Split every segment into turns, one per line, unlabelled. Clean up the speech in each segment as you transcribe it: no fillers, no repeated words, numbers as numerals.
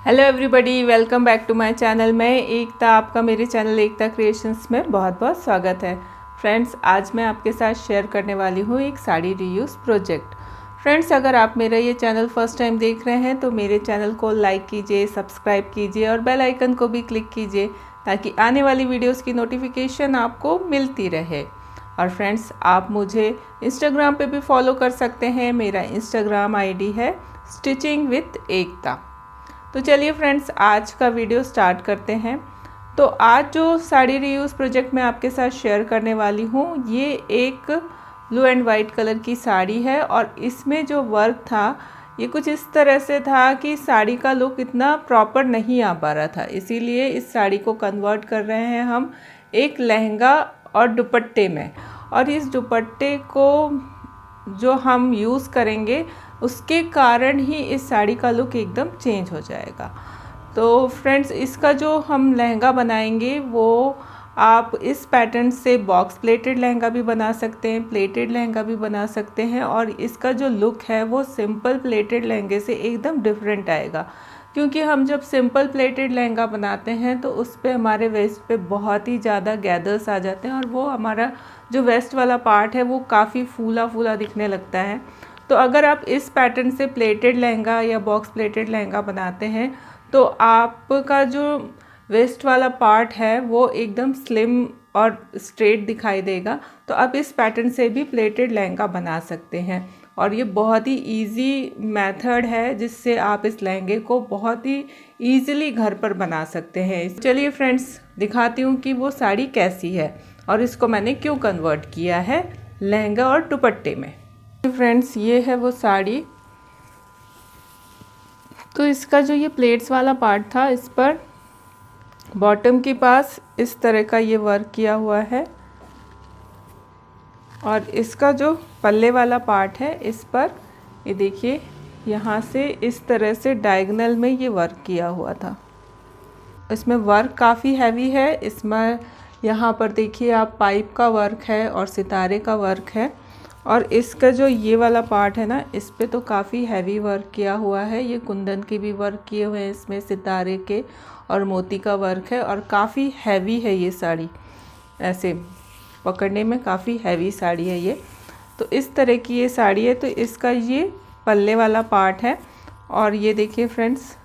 Hello everybody, welcome back to my channel. मैं एकता, आपका मेरे चैनल एकता क्रिएशंस में बहुत बहुत स्वागत है। फ्रेंड्स, आज मैं आपके साथ शेयर करने वाली हूँ एक साड़ी रीयूज़ प्रोजेक्ट। फ्रेंड्स, अगर आप मेरा ये चैनल फर्स्ट टाइम देख रहे हैं तो मेरे चैनल को लाइक कीजिए, सब्सक्राइब कीजिए और बेल आइकन को भी क्लिक कीजिए ताकि आने वाली वीडियोज़ की नोटिफिकेशन आपको मिलती रहे। और फ्रेंड्स, आप मुझे इंस्टाग्राम पे भी फॉलो कर सकते हैं। मेरा इंस्टाग्राम आईडी है स्टिचिंग विथ एकता। तो चलिए फ्रेंड्स, आज का वीडियो स्टार्ट करते हैं। तो आज जो साड़ी रीयूज़ प्रोजेक्ट मैं आपके साथ शेयर करने वाली हूँ, ये एक ब्लू एंड वाइट कलर की साड़ी है और इसमें जो वर्क था ये कुछ इस तरह से था कि साड़ी का लुक इतना प्रॉपर नहीं आ पा रहा था। इसीलिए इस साड़ी को कन्वर्ट कर रहे हैं हम एक लहंगा और दुपट्टे में। और इस दुपट्टे को जो हम यूज़ करेंगे उसके कारण ही इस साड़ी का लुक एकदम चेंज हो जाएगा। तो फ्रेंड्स, इसका जो हम लहंगा बनाएंगे वो आप इस पैटर्न से बॉक्स प्लेटेड लहंगा भी बना सकते हैं, प्लेटेड लहंगा भी बना सकते हैं। और इसका जो लुक है वो सिंपल प्लेटेड लहंगे से एकदम डिफरेंट आएगा, क्योंकि हम जब सिंपल प्लेटेड लहंगा बनाते हैं तो उस पर हमारे वेस्ट पे बहुत ही ज़्यादा गैदर्स आ जाते हैं और वो हमारा जो वेस्ट वाला पार्ट है वो काफ़ी फूला फूला दिखने लगता है। तो अगर आप इस पैटर्न से प्लेटेड लहंगा या बॉक्स प्लेटेड लहंगा बनाते हैं तो आपका जो वेस्ट वाला पार्ट है वो एकदम स्लिम और स्ट्रेट दिखाई देगा। तो आप इस पैटर्न से भी प्लेटेड लहंगा बना सकते हैं और ये बहुत ही इजी मेथड है जिससे आप इस लहंगे को बहुत ही ईजिली घर पर बना सकते हैं। चलिए फ्रेंड्स, दिखाती हूँ कि वो साड़ी कैसी है और इसको मैंने क्यों कन्वर्ट किया है लहंगा और दुपट्टे में। फ्रेंड्स, ये है वो साड़ी। तो इसका जो ये प्लेट्स वाला पार्ट था, इस पर बॉटम के पास इस तरह का ये वर्क किया हुआ है और इसका जो पल्ले वाला पार्ट है इस पर ये देखिए, यहाँ से इस तरह से डायगोनल में ये वर्क किया हुआ था। इसमें वर्क काफ़ी हैवी है। इसमें यहाँ पर देखिए आप पाइप का वर्क है और सितारे का वर्क है। और इसका जो ये वाला पार्ट है ना, इस पे तो काफ़ी हैवी वर्क किया हुआ है। ये कुंदन के भी वर्क किए हुए हैं, इसमें सितारे के और मोती का वर्क है और काफ़ी हैवी है ये साड़ी। ऐसे पकड़ने में काफ़ी हैवी साड़ी है ये। तो इस तरह की ये साड़ी है। तो इसका ये पल्ले वाला पार्ट है और ये देखिए फ्रेंड्स,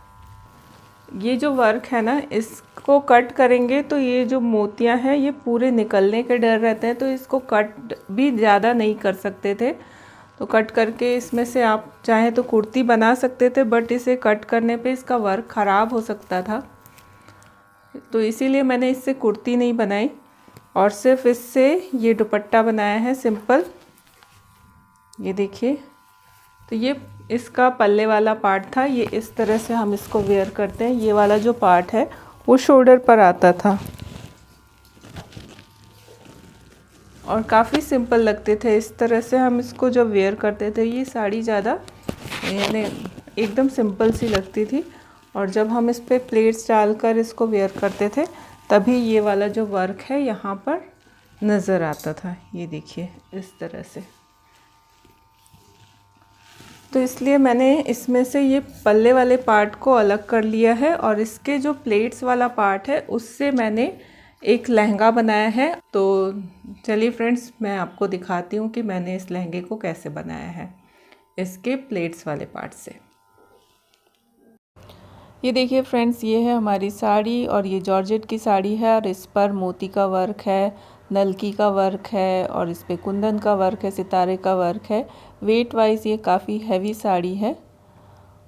ये जो वर्क है ना, इसको कट करेंगे तो ये जो मोतियां हैं ये पूरे निकलने के डर रहते हैं। तो इसको कट भी ज़्यादा नहीं कर सकते थे। तो कट करके इसमें से आप चाहे तो कुर्ती बना सकते थे, बट इसे कट करने पे इसका वर्क ख़राब हो सकता था। तो इसीलिए मैंने इससे कुर्ती नहीं बनाई और सिर्फ इससे ये दुपट्टा बनाया है सिंपल। ये देखिए, तो ये इसका पल्ले वाला पार्ट था। ये इस तरह से हम इसको वेयर करते हैं। ये वाला जो पार्ट है वो शोल्डर पर आता था और काफ़ी सिंपल लगते थे। इस तरह से हम इसको जब वेयर करते थे, ये साड़ी ज़्यादा यानी एकदम सिंपल सी लगती थी। और जब हम इस पर प्लेट्स डालकर इसको वेयर करते थे तभी ये वाला जो वर्क है यहाँ पर नज़र आता था। ये देखिए इस तरह से। तो इसलिए मैंने इसमें से ये पल्ले वाले पार्ट को अलग कर लिया है और इसके जो प्लेट्स वाला पार्ट है उससे मैंने एक लहंगा बनाया है। तो चलिए फ्रेंड्स, मैं आपको दिखाती हूँ कि मैंने इस लहंगे को कैसे बनाया है इसके प्लेट्स वाले पार्ट से। ये देखिए फ्रेंड्स, ये है हमारी साड़ी और ये जॉर्जेट की साड़ी है और इस पर मोती का वर्क है, नलकी का वर्क है और इस पे कुंदन का वर्क है, सितारे का वर्क है। वेट वाइज ये काफ़ी हैवी साड़ी है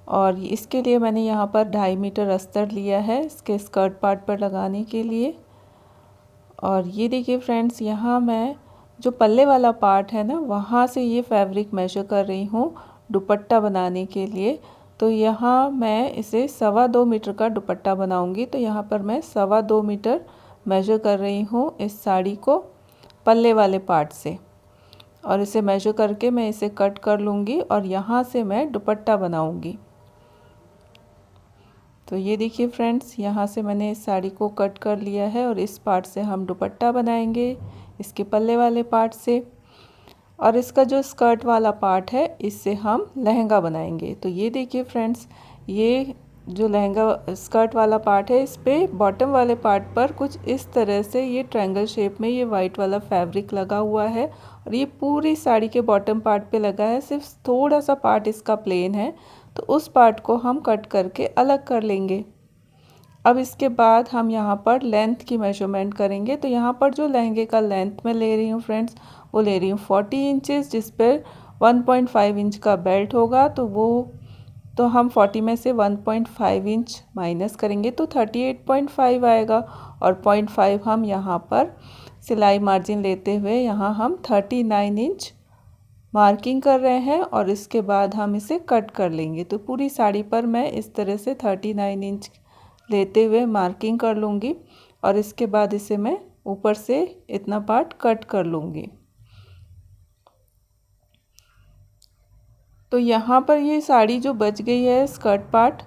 और इसके लिए मैंने यहाँ पर 2.5 मीटर अस्तर लिया है इसके स्कर्ट पार्ट पर लगाने के लिए। और ये देखिए फ्रेंड्स, यहाँ मैं जो पल्ले वाला पार्ट है ना, वहाँ से ये फैब्रिक मेजर कर रही हूँ दुपट्टा बनाने के लिए। तो यहाँ मैं इसे 2.25 मीटर का दुपट्टा बनाऊँगी। तो यहाँ पर मैं 2.25 मीटर मेजर कर रही हूँ इस साड़ी को पल्ले वाले पार्ट से और इसे मेजर करके मैं इसे कट कर लूँगी और यहाँ से मैं दुपट्टा बनाऊँगी। तो ये देखिए फ्रेंड्स, यहाँ से मैंने इस साड़ी को कट कर लिया है और इस पार्ट से हम दुपट्टा बनाएंगे इसके पल्ले वाले पार्ट से। और इसका जो स्कर्ट वाला पार्ट है इससे हम लहंगा बनाएंगे। तो ये देखिए फ्रेंड्स, ये जो लहंगा स्कर्ट वाला पार्ट है इस पे बॉटम वाले पार्ट पर कुछ इस तरह से ये ट्रायंगल शेप में ये वाइट वाला फैब्रिक लगा हुआ है और ये पूरी साड़ी के बॉटम पार्ट पे लगा है। सिर्फ थोड़ा सा पार्ट इसका प्लेन है, तो उस पार्ट को हम कट करके अलग कर लेंगे। अब इसके बाद हम यहाँ पर लेंथ की मेजरमेंट करेंगे। तो यहाँ पर जो लहंगे का लेंथ मैं ले रही हूँ फ्रेंड्स, वो ले रही हूँ 40 इंचेस, जिस पर 1.5 इंच का बेल्ट होगा। तो हम 40 में से 1.5 इंच माइनस करेंगे तो 38.5 आएगा और 0.5 हम यहाँ पर सिलाई मार्जिन लेते हुए यहाँ हम 39 इंच मार्किंग कर रहे हैं और इसके बाद हम इसे कट कर लेंगे। तो पूरी साड़ी पर मैं इस तरह से 39 इंच लेते हुए मार्किंग कर लूँगी और इसके बाद इसे मैं ऊपर से इतना पार्ट कट कर लूँगी। तो यहाँ पर ये साड़ी जो बच गई है स्कर्ट पार्ट,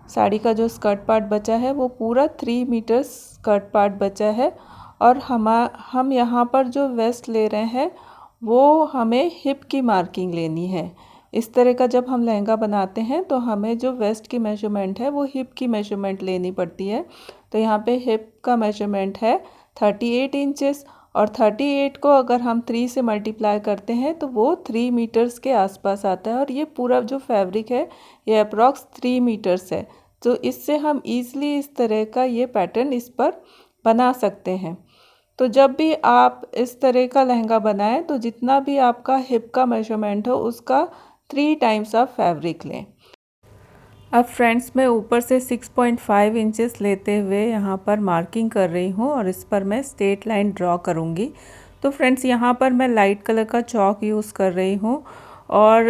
साड़ी का जो स्कर्ट पार्ट बचा है वो पूरा 3 मीटर स्कर्ट पार्ट बचा है और हम यहाँ पर जो वेस्ट ले रहे हैं वो हमें हिप की मार्किंग लेनी है। इस तरह का जब हम लहंगा बनाते हैं तो हमें जो वेस्ट की मेजरमेंट है वो हिप की मेजरमेंट लेनी पड़ती है। तो यहाँ पे हिप का मेजरमेंट है 38 इंचेस और 38 को अगर हम 3 से मल्टीप्लाई करते हैं तो वो 3 मीटर्स के आसपास आता है और ये पूरा जो फैब्रिक है ये अप्रॉक्स 3 मीटर्स है। तो इससे हम ईज़िली इस तरह का ये पैटर्न इस पर बना सकते हैं। तो जब भी आप इस तरह का लहंगा बनाएं तो जितना भी आपका हिप का मेजरमेंट हो उसका 3 टाइम्स आप फैब्रिक लें। अब फ्रेंड्स मैं ऊपर से 6.5 इंचेस लेते हुए यहाँ पर मार्किंग कर रही हूँ और इस पर मैं स्ट्रेट लाइन ड्रॉ करूँगी। तो फ्रेंड्स यहाँ पर मैं लाइट कलर का चॉक यूज़ कर रही हूँ और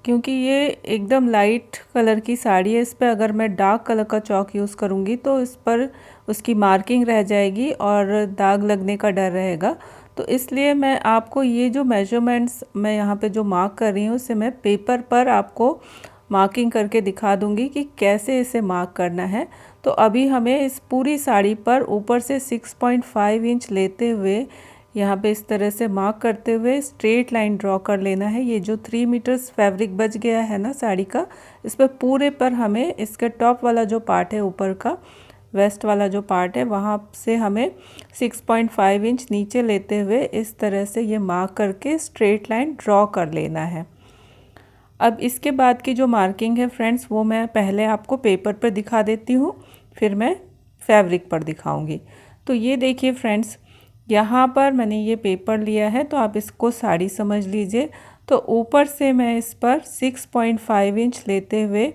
क्योंकि ये एकदम लाइट कलर की साड़ी है, इस पर अगर मैं डार्क कलर का चॉक यूज़ करूँगी तो इस पर उसकी मार्किंग रह जाएगी और दाग लगने का डर रहेगा। तो इसलिए मैं आपको ये जो मेजरमेंट्स मैं यहाँ पे जो मार्क कर रही हूँ उसे मैं पेपर पर आपको मार्किंग करके दिखा दूँगी कि कैसे इसे मार्क करना है। तो अभी हमें इस पूरी साड़ी पर ऊपर से 6.5 इंच लेते हुए यहाँ पे इस तरह से मार्क करते हुए स्ट्रेट लाइन ड्रॉ कर लेना है। ये जो 3 मीटर्स फैब्रिक बच गया है ना साड़ी का, इस पर पूरे पर हमें इसके टॉप वाला जो पार्ट है ऊपर का वेस्ट वाला जो पार्ट है वहाँ से हमें 6.5 इंच नीचे लेते हुए इस तरह से ये मार्क करके स्ट्रेट लाइन ड्रॉ कर लेना है। अब इसके बाद की जो मार्किंग है फ्रेंड्स वो मैं पहले आपको पेपर पर दिखा देती हूँ, फिर मैं फैब्रिक पर दिखाऊंगी। तो ये देखिए फ्रेंड्स, यहाँ पर मैंने ये पेपर लिया है तो आप इसको साड़ी समझ लीजिए। तो ऊपर से मैं इस पर 6.5 इंच लेते हुए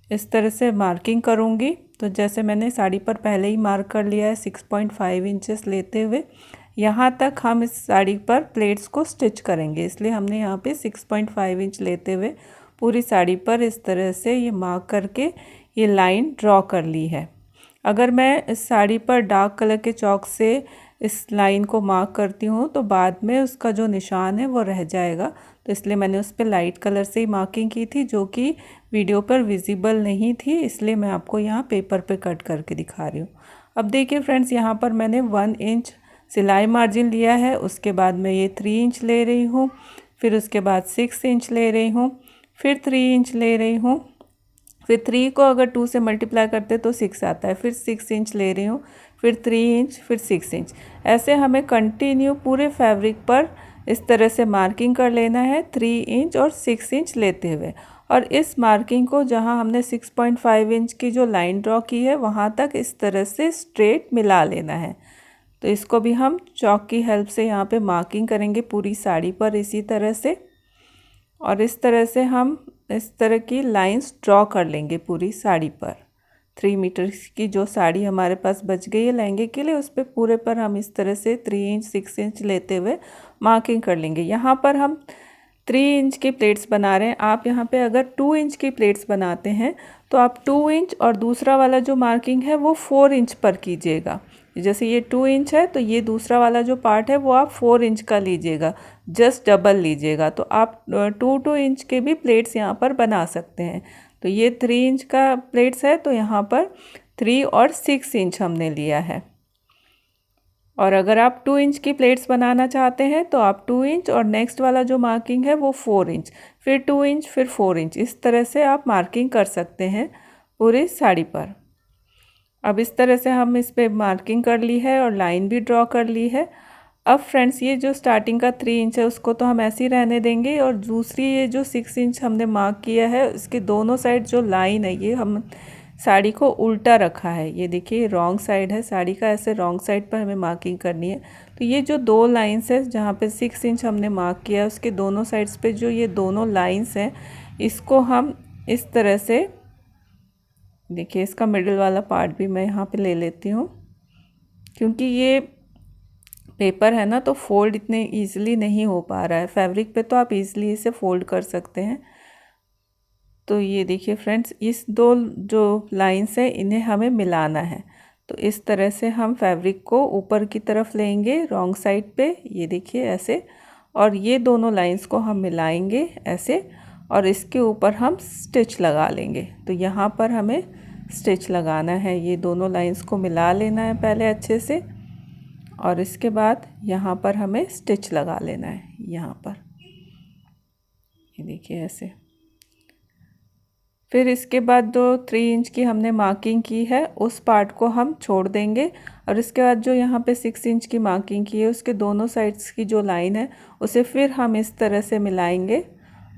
इस तरह से मार्किंग करूँगी। तो जैसे मैंने साड़ी पर पहले ही मार्क कर लिया है 6.5 इंचेस लेते हुए, यहाँ तक हम इस साड़ी पर प्लेट्स को स्टिच करेंगे, इसलिए हमने यहाँ पे 6.5 इंच लेते हुए पूरी साड़ी पर इस तरह से ये मार्क करके ये लाइन ड्रॉ कर ली है। अगर मैं इस साड़ी पर डार्क कलर के चॉक से इस लाइन को मार्क करती हूँ तो बाद में उसका जो निशान है वो रह जाएगा, तो इसलिए मैंने उस पर लाइट कलर से ही मार्किंग की थी जो कि वीडियो पर विजिबल नहीं थी, इसलिए मैं आपको यहाँ पेपर पे कट करके दिखा रही हूँ। अब देखिए फ्रेंड्स, यहाँ पर मैंने 1 इंच सिलाई मार्जिन लिया है, उसके बाद मैं ये 3 इंच ले रही हूँ, फिर उसके बाद 6 इंच ले रही हूँ, फिर 3 इंच ले रही हूँ, फिर 3 को अगर 2 से मल्टीप्लाई करते तो 6 आता है, फिर 6 इंच ले रही हूँ, फिर 3 इंच, फिर 6 इंच। ऐसे हमें कंटिन्यू पूरे फैब्रिक पर इस तरह से मार्किंग कर लेना है 3 इंच और 6 इंच लेते हुए। और इस मार्किंग को जहाँ हमने 6.5 इंच की जो लाइन ड्रॉ की है वहाँ तक इस तरह से स्ट्रेट मिला लेना है। तो इसको भी हम चॉक की हेल्प से यहाँ पे मार्किंग करेंगे पूरी साड़ी पर इसी तरह से, और इस तरह से हम इस तरह की लाइंस ड्रॉ कर लेंगे पूरी साड़ी पर। 3 मीटर की जो साड़ी हमारे पास बच गई है लहंगे के लिए, उस पर पूरे पर हम इस तरह से 3 इंच 6 इंच लेते हुए मार्किंग कर लेंगे। यहाँ पर हम 3 इंच की प्लेट्स बना रहे हैं, आप यहाँ पे अगर 2 इंच की प्लेट्स बनाते हैं तो आप 2 इंच और दूसरा वाला जो मार्किंग है वो 4 इंच पर कीजिएगा। जैसे ये 2 इंच है तो ये दूसरा वाला जो पार्ट है वो आप 4 इंच का लीजिएगा, जस्ट डबल लीजिएगा। तो आप 2 इंच के भी प्लेट्स यहाँ पर बना सकते हैं। तो ये 3 इंच का प्लेट्स है तो यहाँ पर 3 और 6 इंच हमने लिया है। और अगर आप 2 इंच की प्लेट्स बनाना चाहते हैं तो आप 2 इंच और नेक्स्ट वाला जो मार्किंग है वो 4 इंच, फिर 2 इंच, फिर 4 इंच, इस तरह से आप मार्किंग कर सकते हैं पूरी साड़ी पर। अब इस तरह से हम इस पे मार्किंग कर ली है और लाइन भी ड्रॉ कर ली है। अब फ्रेंड्स ये जो स्टार्टिंग का 3 इंच है उसको तो हम ऐसे ही रहने देंगे, और दूसरी ये जो 6 इंच हमने मार्क किया है इसके दोनों साइड जो लाइन है ये हम साड़ी को उल्टा रखा है। ये देखिए रॉन्ग साइड है साड़ी का, ऐसे रॉन्ग साइड पर हमें मार्किंग करनी है। तो ये जो 2 लाइन्स है जहाँ पे 6 इंच हमने मार्क किया है उसके दोनों साइड्स पे जो ये दोनों लाइन्स हैं इसको हम इस तरह से, देखिए इसका मिडिल वाला पार्ट भी मैं यहाँ पे ले लेती हूँ, क्योंकि ये पेपर है ना तो फोल्ड इतने ईजिली नहीं हो पा रहा है। फैब्रिक पे तो आप इजीली इसे फोल्ड कर सकते हैं। तो ये देखिए फ्रेंड्स, इस 2 जो लाइंस है इन्हें हमें मिलाना है। तो इस तरह से हम फैब्रिक को ऊपर की तरफ लेंगे रॉन्ग साइड पे, ये देखिए ऐसे, और ये दोनों लाइंस को हम मिलाएंगे ऐसे, और इसके ऊपर हम स्टिच लगा लेंगे। तो यहाँ पर हमें स्टिच लगाना है, ये दोनों लाइंस को मिला लेना है पहले अच्छे से, और इसके बाद यहाँ पर हमें स्टिच लगा लेना है यहाँ पर, ये देखिए ऐसे। फिर इसके बाद जो 3 इंच की हमने मार्किंग की है उस पार्ट को हम छोड़ देंगे, और इसके बाद जो यहाँ पे 6 इंच की मार्किंग की है उसके दोनों साइड्स की जो लाइन है उसे फिर हम इस तरह से मिलाएंगे।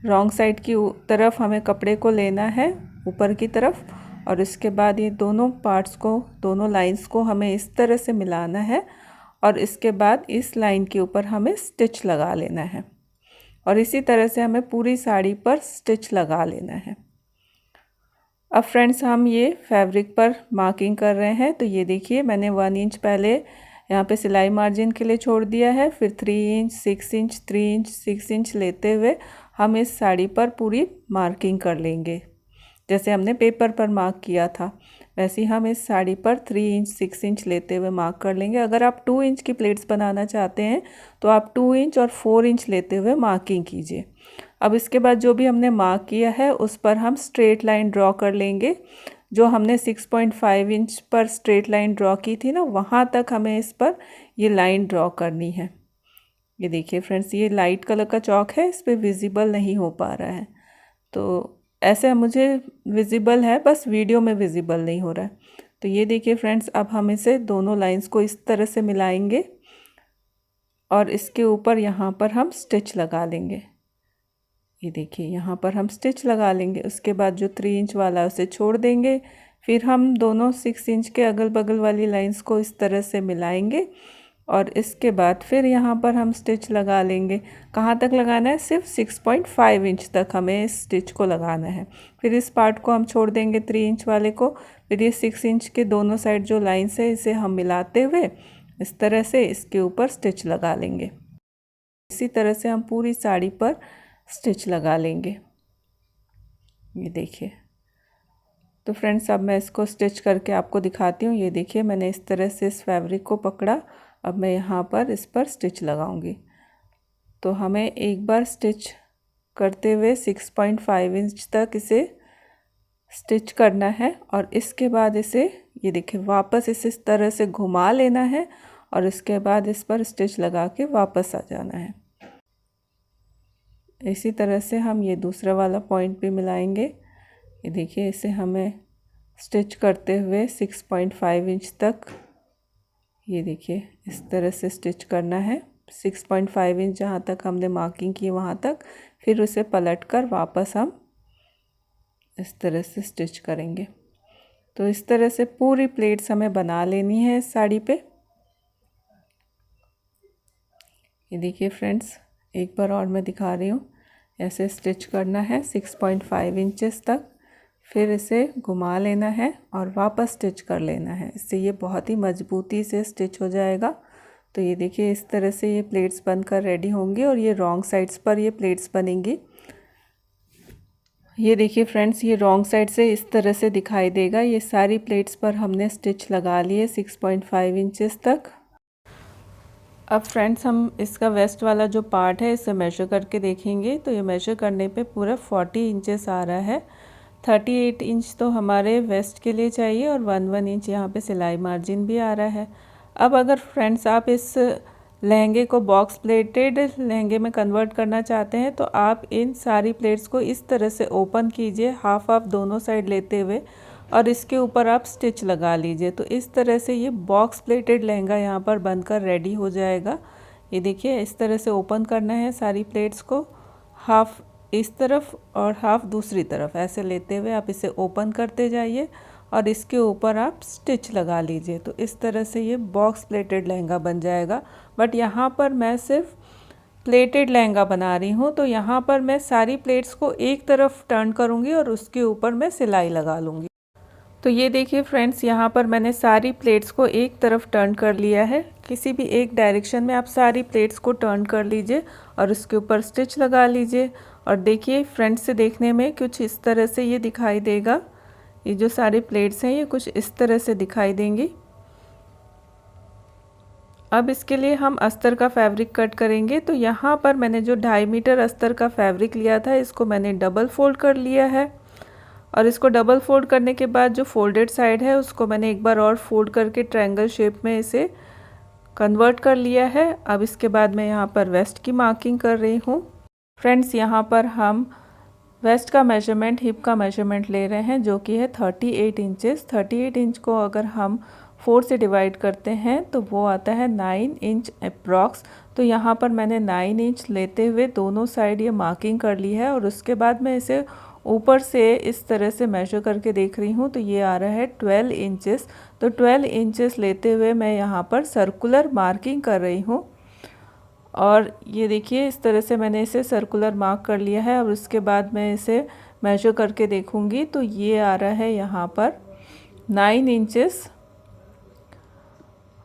रॉन्ग साइड की तरफ हमें कपड़े को लेना है ऊपर की तरफ, और इसके बाद ये दोनों पार्ट्स को, दोनों लाइंस को हमें इस तरह से मिलाना है, और इसके बाद इस लाइन के ऊपर हमें स्टिच लगा लेना है, और इसी तरह से हमें पूरी साड़ी पर स्टिच लगा लेना है। अब फ्रेंड्स हम ये फैब्रिक पर मार्किंग कर रहे हैं। तो ये देखिए मैंने 1 इंच पहले यहाँ पे सिलाई मार्जिन के लिए छोड़ दिया है, फिर 3 इंच 6 इंच 3 इंच 6 इंच लेते हुए हम इस साड़ी पर पूरी मार्किंग कर लेंगे। जैसे हमने पेपर पर मार्क किया था वैसे ही हम इस साड़ी पर 3 इंच 6 इंच लेते हुए मार्क कर लेंगे। अगर आप 2 इंच की प्लेट्स बनाना चाहते हैं तो आप 2 इंच और 4 इंच लेते हुए मार्किंग कीजिए। अब इसके बाद जो भी हमने मार्क किया है उस पर हम स्ट्रेट लाइन ड्रॉ कर लेंगे। जो हमने 6.5 इंच पर स्ट्रेट लाइन ड्रॉ की थी ना, वहाँ तक हमें इस पर ये लाइन ड्रॉ करनी है। ये देखिए फ्रेंड्स, ये लाइट कलर का चॉक है, इस पर विजिबल नहीं हो पा रहा है, तो ऐसे मुझे विजिबल है, बस वीडियो में विजिबल नहीं हो रहा है। तो ये देखिए फ्रेंड्स, अब हम इसे दोनों लाइंस को इस तरह से मिलाएंगे और इसके ऊपर यहाँ पर हम स्टिच लगा लेंगे। ये देखिए यहाँ पर हम स्टिच लगा लेंगे। उसके बाद जो 3 इंच वाला है उसे छोड़ देंगे। फिर हम दोनों 6 इंच के अगल बगल वाली लाइंस को इस तरह से मिलाएंगे और इसके बाद फिर यहाँ पर हम स्टिच लगा लेंगे। कहाँ तक लगाना है? सिर्फ 6.5 इंच तक हमें इस स्टिच को लगाना है। फिर इस पार्ट को हम छोड़ देंगे 3 इंच वाले को। फिर ये 6 इंच के दोनों साइड जो लाइंस है इसे हम मिलाते हुए इस तरह से इसके ऊपर स्टिच लगा लेंगे। इसी तरह से हम पूरी साड़ी पर स्टिच लगा लेंगे। ये देखिए। तो फ्रेंड्स, अब मैं इसको स्टिच करके आपको दिखाती हूँ। ये देखिए मैंने इस तरह से इस फैब्रिक को पकड़ा। अब मैं यहाँ पर इस पर स्टिच लगाऊंगी। तो हमें एक बार स्टिच करते हुए 6.5 इंच तक इसे स्टिच करना है और इसके बाद इसे, ये देखिए, वापस इसे इस तरह से घुमा लेना है और इसके बाद इस पर स्टिच लगा के वापस आ जाना है। इसी तरह से हम ये दूसरा वाला पॉइंट भी मिलाएंगे। ये देखिए, इसे हमें स्टिच करते हुए 6.5 इंच तक, ये देखिए इस तरह से स्टिच करना है। 6.5 इंच जहाँ तक हमने मार्किंग की वहाँ तक, फिर उसे पलटकर वापस हम इस तरह से स्टिच करेंगे। तो इस तरह से पूरी प्लेट्स हमें बना लेनी है इस साड़ी पे। ये देखिए फ्रेंड्स, एक बार और मैं दिखा रही हूँ। ऐसे स्टिच करना है 6.5 इंचेस तक, फिर इसे घुमा लेना है और वापस स्टिच कर लेना है। इससे ये बहुत ही मजबूती से स्टिच हो जाएगा। तो ये देखिए, इस तरह से ये प्लेट्स बनकर रेडी होंगी और ये रॉन्ग साइड्स पर ये प्लेट्स बनेंगी। ये देखिए फ्रेंड्स, ये रॉन्ग साइड से इस तरह से दिखाई देगा। ये सारी प्लेट्स पर हमने स्टिच लगा लिए 6.5 इंचेस तक। अब फ्रेंड्स, हम इसका वेस्ट वाला जो पार्ट है इसे मेजर करके देखेंगे। तो ये मेजर करने पे पूरा 40 इंचेस आ रहा है। 38 इंच तो हमारे वेस्ट के लिए चाहिए और 1 इंच यहाँ पे सिलाई मार्जिन भी आ रहा है। अब अगर फ्रेंड्स आप इस लहंगे को बॉक्स प्लेटेड लहंगे में कन्वर्ट करना चाहते हैं तो आप इन सारी प्लेट्स को इस तरह से ओपन कीजिए, हाफ हाफ दोनों साइड लेते हुए, और इसके ऊपर आप स्टिच लगा लीजिए। तो इस तरह से ये बॉक्स प्लेटेड लहंगा यहाँ पर बनकर रेडी हो जाएगा। ये देखिए इस तरह से ओपन करना है सारी प्लेट्स को, हाफ इस तरफ और हाफ दूसरी तरफ, ऐसे लेते हुए आप इसे ओपन करते जाइए और इसके ऊपर आप स्टिच लगा लीजिए। तो इस तरह से ये बॉक्स प्लेटेड लहंगा बन जाएगा। बट यहाँ पर मैं सिर्फ प्लेटेड लहंगा बना रही हूँ, तो यहाँ पर मैं सारी प्लेट्स को एक तरफ टर्न करूँगी और उसके ऊपर मैं सिलाई लगा लूँगी। तो ये देखिए फ्रेंड्स, यहाँ पर मैंने सारी प्लेट्स को एक तरफ टर्न कर लिया है। किसी भी एक डायरेक्शन में आप सारी प्लेट्स को टर्न कर लीजिए और उसके ऊपर स्टिच लगा लीजिए। और देखिए फ्रंट से देखने में कुछ इस तरह से ये दिखाई देगा। ये जो सारी प्लेट्स हैं ये कुछ इस तरह से दिखाई देंगी। अब इसके लिए हम अस्तर का फैब्रिक कट करेंगे। तो यहाँ पर मैंने जो 2.5 मीटर अस्तर का फैब्रिक लिया था, इसको मैंने डबल फोल्ड कर लिया है। और इसको डबल फोल्ड करने के बाद जो फोल्डेड साइड है उसको मैंने एक बार और फोल्ड करके ट्रायंगल शेप में इसे कन्वर्ट कर लिया है। अब इसके बाद मैं यहाँ पर वेस्ट की मार्किंग कर रही हूँ। फ्रेंड्स, यहाँ पर हम वेस्ट का मेजरमेंट, हिप का मेजरमेंट ले रहे हैं जो कि है 38 इंचेस। 38 इंच को अगर हम 4 से डिवाइड करते हैं तो वो आता है 9 इंच अप्रॉक्स। तो यहाँ पर मैंने 9 इंच लेते हुए दोनों साइड ये मार्किंग कर ली है और उसके बाद मैं इसे ऊपर से इस तरह से मेजर करके देख रही हूँ तो ये आ रहा है 12 इंचेस। तो 12 इंचेस लेते हुए मैं यहाँ पर सर्कुलर मार्किंग कर रही हूँ। और ये देखिए इस तरह से मैंने इसे सर्कुलर मार्क कर लिया है। और उसके बाद मैं इसे मेजर करके देखूँगी तो ये आ रहा है यहाँ पर 9 इंचेस।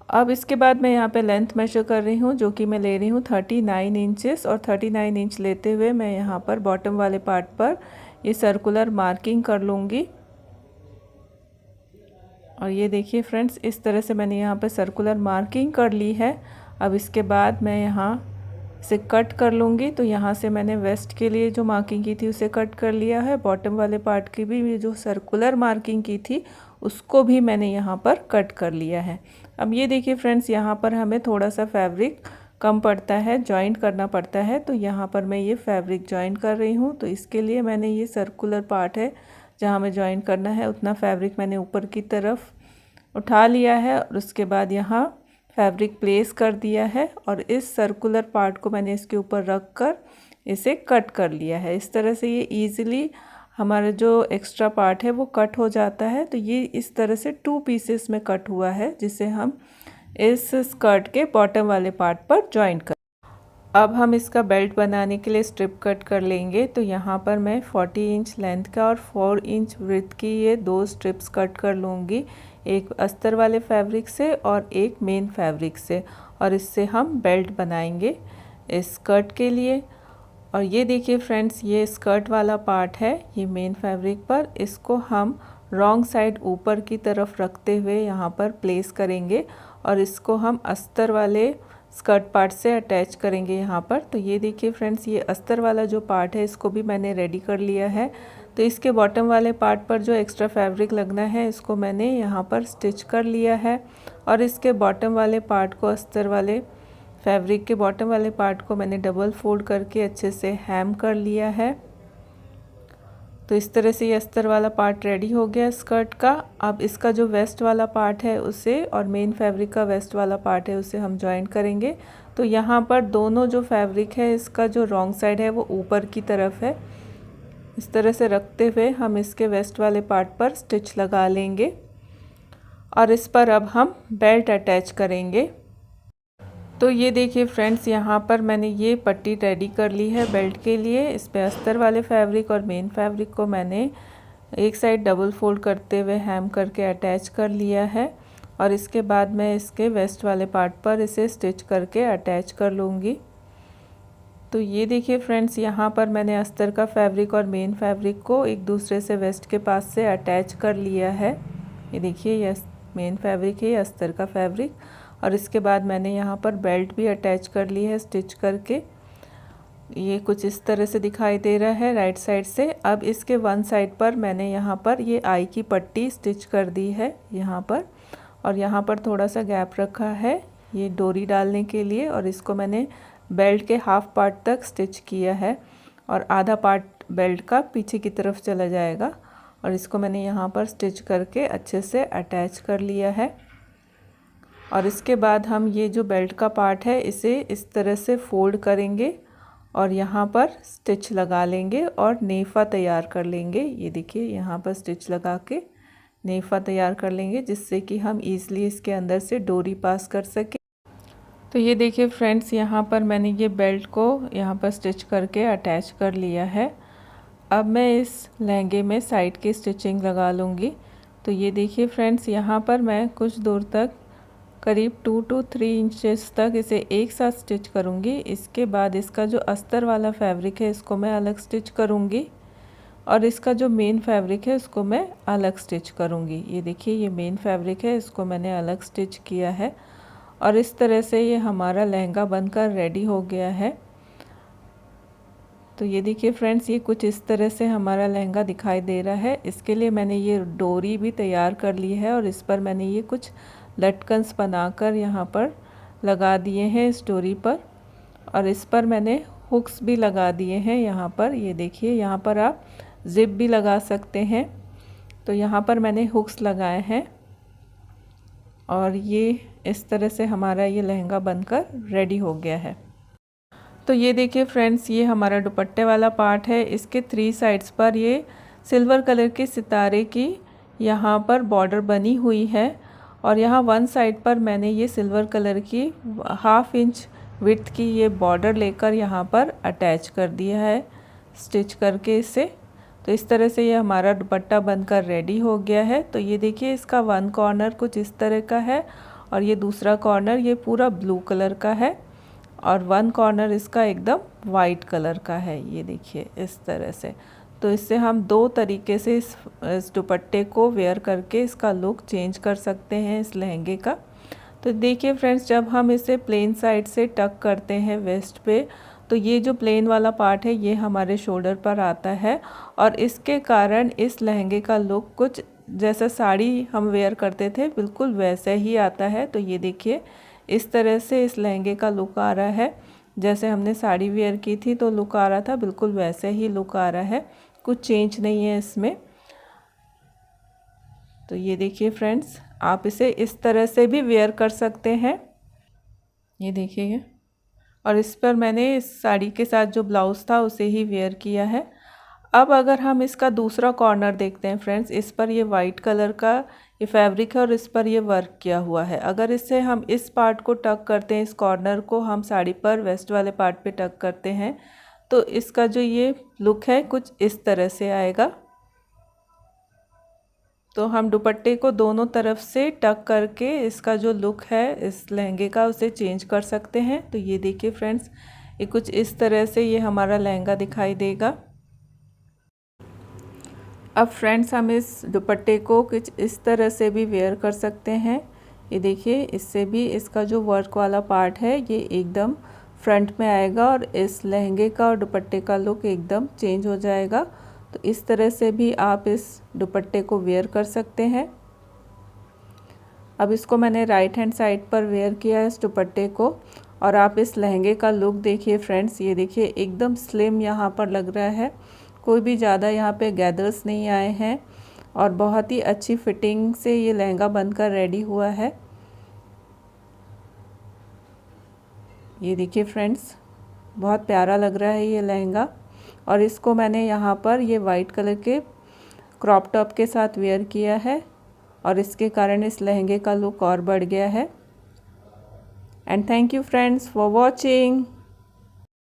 अब इसके बाद मैं यहाँ पे लेंथ मेजर कर रही हूँ जो कि मैं ले रही हूँ 39 इंचेस। और 39 इंच लेते हुए मैं यहाँ पर बॉटम वाले पार्ट पर ये सर्कुलर मार्किंग कर लूँगी। और ये देखिए फ्रेंड्स, इस तरह से मैंने यहाँ पे सर्कुलर मार्किंग कर ली है। अब इसके बाद मैं यहाँ से कट कर लूँगी। तो यहाँ से मैंने वेस्ट के लिए जो मार्किंग की थी उसे कट कर लिया है। बॉटम वाले पार्ट की भी जो सर्कुलर मार्किंग की थी उसको भी मैंने यहाँ पर कट कर लिया है। अब ये देखिए फ्रेंड्स, यहाँ पर हमें थोड़ा सा फैब्रिक कम पड़ता है, जॉइंट करना पड़ता है। तो यहाँ पर मैं ये फैब्रिक जॉइंट कर रही हूँ। तो इसके लिए मैंने ये सर्कुलर पार्ट है जहाँ हमें जॉइंट करना है उतना फैब्रिक मैंने ऊपर की तरफ उठा लिया है और उसके बाद यहाँ फैब्रिक प्लेस कर दिया है और इस सर्कुलर पार्ट को मैंने इसके ऊपर रख कर इसे कट कर लिया है। इस तरह से ये इजीली हमारा जो एक्स्ट्रा पार्ट है वो कट हो जाता है। तो ये इस तरह से 2 पीसेस में कट हुआ है जिसे हम इस स्कर्ट के बॉटम वाले पार्ट पर जॉइंट कर। अब हम इसका बेल्ट बनाने के लिए स्ट्रिप कट कर लेंगे। तो यहाँ पर मैं 40 इंच लेंथ का और 4 इंच विड्थ की ये 2 स्ट्रिप्स कट कर लूँगी, एक अस्तर वाले फैब्रिक से और एक मेन फैब्रिक से। और इससे हम बेल्ट बनाएंगे इस स्कर्ट के लिए। और ये देखिए फ्रेंड्स, ये स्कर्ट वाला पार्ट है ये मेन फैब्रिक पर, इसको हम रॉन्ग साइड ऊपर की तरफ रखते हुए यहाँ पर प्लेस करेंगे और इसको हम अस्तर वाले स्कर्ट पार्ट से अटैच करेंगे यहाँ पर। तो ये देखिए फ्रेंड्स, ये अस्तर वाला जो पार्ट है इसको भी मैंने रेडी कर लिया है। तो इसके बॉटम वाले पार्ट पर जो एक्स्ट्रा फैब्रिक लगना है इसको मैंने यहाँ पर स्टिच कर लिया है। और इसके बॉटम वाले पार्ट को, अस्तर वाले फैब्रिक के बॉटम वाले पार्ट को मैंने डबल फोल्ड करके अच्छे से हैम कर लिया है। तो इस तरह से ये अस्तर वाला पार्ट रेडी हो गया स्कर्ट का। अब इसका जो वेस्ट वाला पार्ट है उसे और मेन फैब्रिक का वेस्ट वाला पार्ट है उसे हम जॉइंट करेंगे। तो यहाँ पर दोनों जो फैब्रिक है इसका जो रॉन्ग साइड है वो ऊपर की तरफ है। इस तरह से रखते हुए हम इसके वेस्ट वाले पार्ट पर स्टिच लगा लेंगे और इस पर अब हम बेल्ट अटैच करेंगे। तो ये देखिए फ्रेंड्स, यहाँ पर मैंने ये पट्टी रेडी कर ली है बेल्ट के लिए। इस पे अस्तर वाले फैब्रिक और मेन फैब्रिक को मैंने एक साइड डबल फोल्ड करते हुए हैम करके अटैच कर लिया है। और इसके बाद मैं इसके वेस्ट वाले पार्ट पर इसे स्टिच करके अटैच कर लूँगी। तो ये देखिए फ्रेंड्स, यहाँ पर मैंने अस्तर का फैब्रिक और मेन फैब्रिक को एक दूसरे से वेस्ट के पास से अटैच कर लिया है। ये देखिए ये मेन फैब्रिक है, ये अस्तर का फैब्रिक। और इसके बाद मैंने यहाँ पर बेल्ट भी अटैच कर ली है स्टिच करके। ये कुछ इस तरह से दिखाई दे रहा है राइट साइड से। अब इसके वन साइड पर मैंने यहाँ पर ये आई की पट्टी स्टिच कर दी है यहाँ पर, और यहाँ पर थोड़ा सा गैप रखा है ये डोरी डालने के लिए। और इसको मैंने बेल्ट के हाफ पार्ट तक स्टिच किया है और आधा पार्ट बेल्ट का पीछे की तरफ चला जाएगा। और इसको मैंने यहाँ पर स्टिच करके अच्छे से अटैच कर लिया है। और इसके बाद हम ये जो बेल्ट का पार्ट है इसे इस तरह से फोल्ड करेंगे और यहाँ पर स्टिच लगा लेंगे और नेफा तैयार कर लेंगे। ये देखिए यहाँ पर स्टिच लगा के नेफा तैयार कर लेंगे, जिससे कि हम ईज़िली इसके अंदर से डोरी पास कर सकें। तो ये देखिए फ्रेंड्स, यहाँ पर मैंने ये बेल्ट को यहाँ पर स्टिच करके अटैच कर लिया है। अब मैं इस लहंगे में साइड की स्टिचिंग लगा लूँगी। तो ये देखिए फ्रेंड्स, यहाँ पर मैं कुछ दूर तक करीब 2 to 3 इंचेस तक इसे एक साथ स्टिच करूँगी। इसके बाद इसका जो अस्तर वाला फैब्रिक है इसको मैं अलग स्टिच करूँगी और इसका जो मेन फैब्रिक है उसको मैं अलग स्टिच करूँगी। ये देखिए, ये मेन फैब्रिक है, इसको मैंने अलग स्टिच किया है और इस तरह से ये हमारा लहंगा बनकर रेडी हो गया है। तो ये देखिए फ्रेंड्स, ये कुछ इस तरह से हमारा लहंगा दिखाई दे रहा है। इसके लिए मैंने ये डोरी भी तैयार कर ली है और इस पर मैंने ये कुछ लटकन्स बनाकर यहाँ पर लगा दिए हैं इस डोरी पर, और इस पर मैंने हुक्स भी लगा दिए हैं यहाँ पर। ये देखिए, यहाँ पर आप जिप भी लगा सकते हैं। तो यहाँ पर मैंने हुक्स लगाए हैं और ये इस तरह से हमारा ये लहंगा बनकर रेडी हो गया है। तो ये देखिए फ्रेंड्स, ये हमारा दुपट्टे वाला पार्ट है। इसके 3 साइड्स पर ये सिल्वर कलर के सितारे की यहाँ पर बॉर्डर बनी हुई है और यहाँ 1 साइड पर मैंने ये सिल्वर कलर की 1/2 इंच विड्थ की ये बॉर्डर लेकर यहाँ पर अटैच कर दिया है स्टिच करके इसे। तो इस तरह से ये हमारा दुपट्टा बनकर रेडी हो गया है। तो ये देखिए, इसका 1 कॉर्नर कुछ इस तरह का है और ये दूसरा कॉर्नर ये पूरा ब्लू कलर का है और 1 कॉर्नर इसका एकदम वाइट कलर का है। ये देखिए इस तरह से। तो इससे हम 2 तरीके से इस दुपट्टे को वेयर करके इसका लुक चेंज कर सकते हैं इस लहंगे का। तो देखिए फ्रेंड्स, जब हम इसे प्लेन साइड से टक करते हैं वेस्ट पे, तो ये जो प्लेन वाला पार्ट है ये हमारे शोल्डर पर आता है और इसके कारण इस लहंगे का लुक कुछ जैसा साड़ी हम वेयर करते थे बिल्कुल वैसे ही आता है। तो ये देखिए, इस तरह से इस लहंगे का लुक आ रहा है। जैसे हमने साड़ी वेयर की थी तो लुक आ रहा था, बिल्कुल वैसे ही लुक आ रहा है, कुछ चेंज नहीं है इसमें। तो ये देखिए फ्रेंड्स, आप इसे इस तरह से भी वेयर कर सकते हैं। ये देखिए, और इस पर मैंने इस साड़ी के साथ जो ब्लाउज़ था उसे ही वेयर किया है। अब अगर हम इसका दूसरा कॉर्नर देखते हैं फ्रेंड्स, इस पर ये वाइट कलर का ये फैब्रिक है और इस पर ये वर्क किया हुआ है। अगर इससे हम इस पार्ट को टक करते हैं, इस कॉर्नर को हम साड़ी पर वेस्ट वाले पार्ट पे टक करते हैं, तो इसका जो ये लुक है कुछ इस तरह से आएगा। तो हम दुपट्टे को दोनों तरफ से टक करके इसका जो लुक है इस लहंगे का उसे चेंज कर सकते हैं। तो ये देखिए फ्रेंड्स, ये कुछ इस तरह से ये हमारा लहंगा दिखाई देगा। अब फ्रेंड्स, हम इस दुपट्टे को कुछ इस तरह से भी वेयर कर सकते हैं। ये देखिए, इससे भी इसका जो वर्क वाला पार्ट है ये एकदम फ्रंट में आएगा और इस लहंगे का और दुपट्टे का लुक एकदम चेंज हो जाएगा। तो इस तरह से भी आप इस दुपट्टे को वेयर कर सकते हैं। अब इसको मैंने राइट हैंड साइड पर वेयर किया है इस दुपट्टे को, और आप इस लहंगे का लुक देखिए फ्रेंड्स। ये देखिए, एकदम स्लिम यहाँ पर लग रहा है, कोई भी ज़्यादा यहाँ पे गैदर्स नहीं आए हैं और बहुत ही अच्छी फिटिंग से ये लहंगा बनकर रेडी हुआ है। ये देखिए फ्रेंड्स, बहुत प्यारा लग रहा है ये लहंगा, और इसको मैंने यहाँ पर ये वाइट कलर के क्रॉप टॉप के साथ वेयर किया है और इसके कारण इस लहंगे का लुक और बढ़ गया है। And thank you friends for watching.